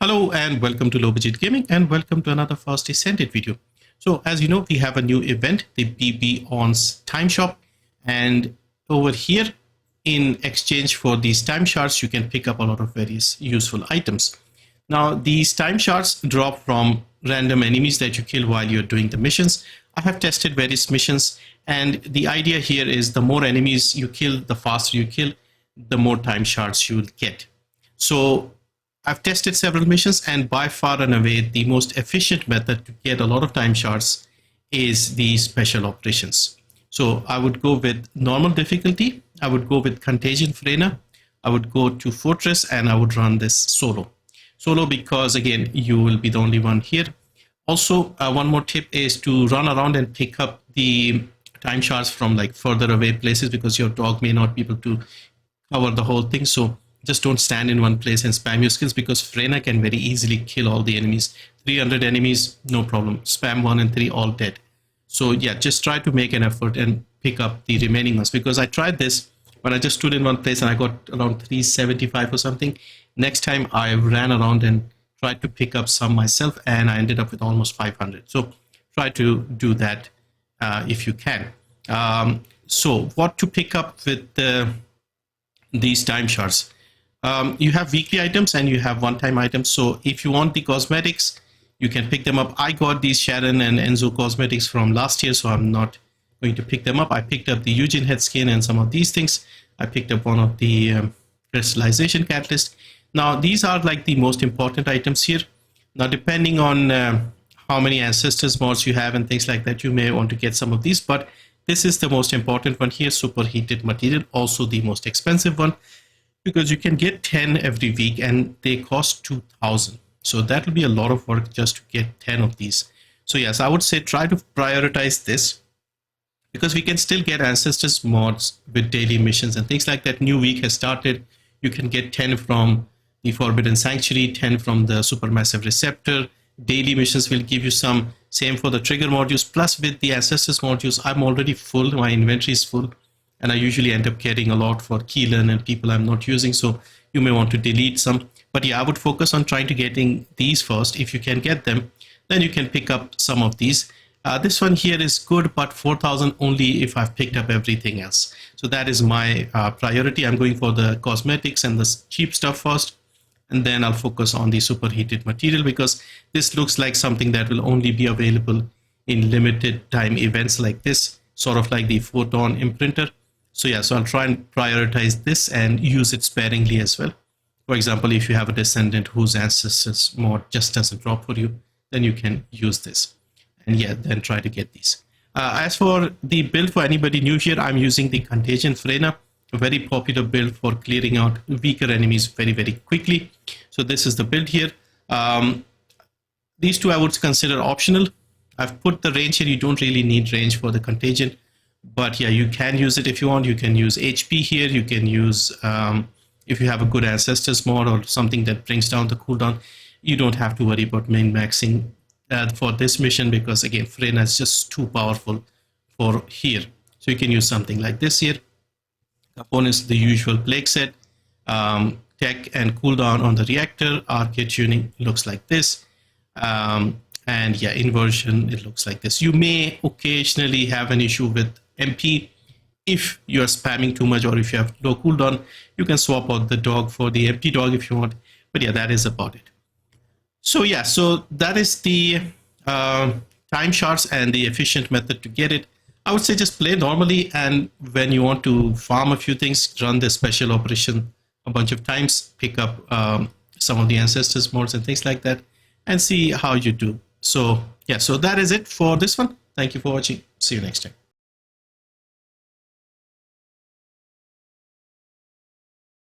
Hello and welcome to Low Budget Gaming and welcome to another first Descendant video. So as you know, we have a new event, the BB On's Time Shop, and over here in exchange for these time shards, you can pick up a lot of various useful items. Now these time shards drop from random enemies that you kill while you're doing the missions. I have tested various missions, and the idea here is the more enemies you kill, the faster you kill, the more time shards you'll get. So I've tested several missions, and by far and away the most efficient method to get a lot of time shards is the special operations. So I would go with normal difficulty, I would go with Contagion Frena, I would go to Fortress, and I would run this solo. Solo because again, you will be the only one here. Also, one more tip is to run around and pick up the time shards from like further away places, because your dog may not be able to cover the whole thing. So just don't stand in one place and spam your skills, because Frena can very easily kill all the enemies. 300 enemies, no problem. Spam 1 and 3, all dead. So yeah, just try to make an effort and pick up the remaining ones, because I tried this when I just stood in one place and I got around 375 or something. Next time I ran around and tried to pick up some myself, and I ended up with almost 500. So try to do that if you can. So what to pick up with these time shards? You have weekly items and you have one-time items. So if you want the cosmetics, you can pick them up. I got these Sharon and Enzo cosmetics from last year, so I'm not going to pick them up. I picked up the Eugene head skin and some of these things. I picked up one of the crystallization catalyst. Now these are like the most important items here. Now depending on how many ancestors mods you have and things like that, you may want to get some of these, but this is the most important one here, superheated material, also the most expensive one, because you can get 10 every week and they cost 2,000. So that will be a lot of work just to get 10 of these. So yes, I would say try to prioritize this, because we can still get ancestors mods with daily missions and things like that. New week has started. You can get 10 from the Forbidden Sanctuary, 10 from the Supermassive Receptor. Daily missions will give you some. Same for the trigger modules. Plus with the ancestors modules, I'm already full. My inventory is full. And I usually end up getting a lot for Keelan and people I'm not using. So you may want to delete some. But yeah, I would focus on trying to getting these first. If you can get them, then you can pick up some of these. This one here is good, but 4,000 only if I've picked up everything else. So that is my priority. I'm going for the cosmetics and the cheap stuff first. And then I'll focus on the superheated material, because this looks like something that will only be available in limited time events like this, sort of like the photon imprinter. So yeah, so I'll try and prioritize this and use it sparingly as well. For example, if you have a Descendant whose ancestors mod just doesn't drop for you, then you can use this. And yeah, then try to get these. As for the build for anybody new here, I'm using the Contagion Frena, a very popular build for clearing out weaker enemies very, very quickly. So this is the build here. These two I would consider optional. I've put the range here. You don't really need range for the Contagion. But yeah, you can use it if you want. You can use HP here. You can use, if you have a good Ancestors mod or something that brings down the cooldown, you don't have to worry about min-maxing for this mission, because again, Frena is just too powerful for here. So you can use something like this here. Components, the usual Plague set, tech and cooldown on the reactor. Arcade tuning looks like this. And yeah, inversion, it looks like this. You may occasionally have an issue with MP. If you're spamming too much or if you have low cooldown, you can swap out the dog for the empty dog if you want. But yeah, that is about it. So yeah, so that is the time shards and the efficient method to get it. I would say just play normally, and when you want to farm a few things, run the special operation a bunch of times, pick up some of the ancestors mods and things like that, and see how you do. So yeah, so that is it for this one. Thank you for watching. See you next time.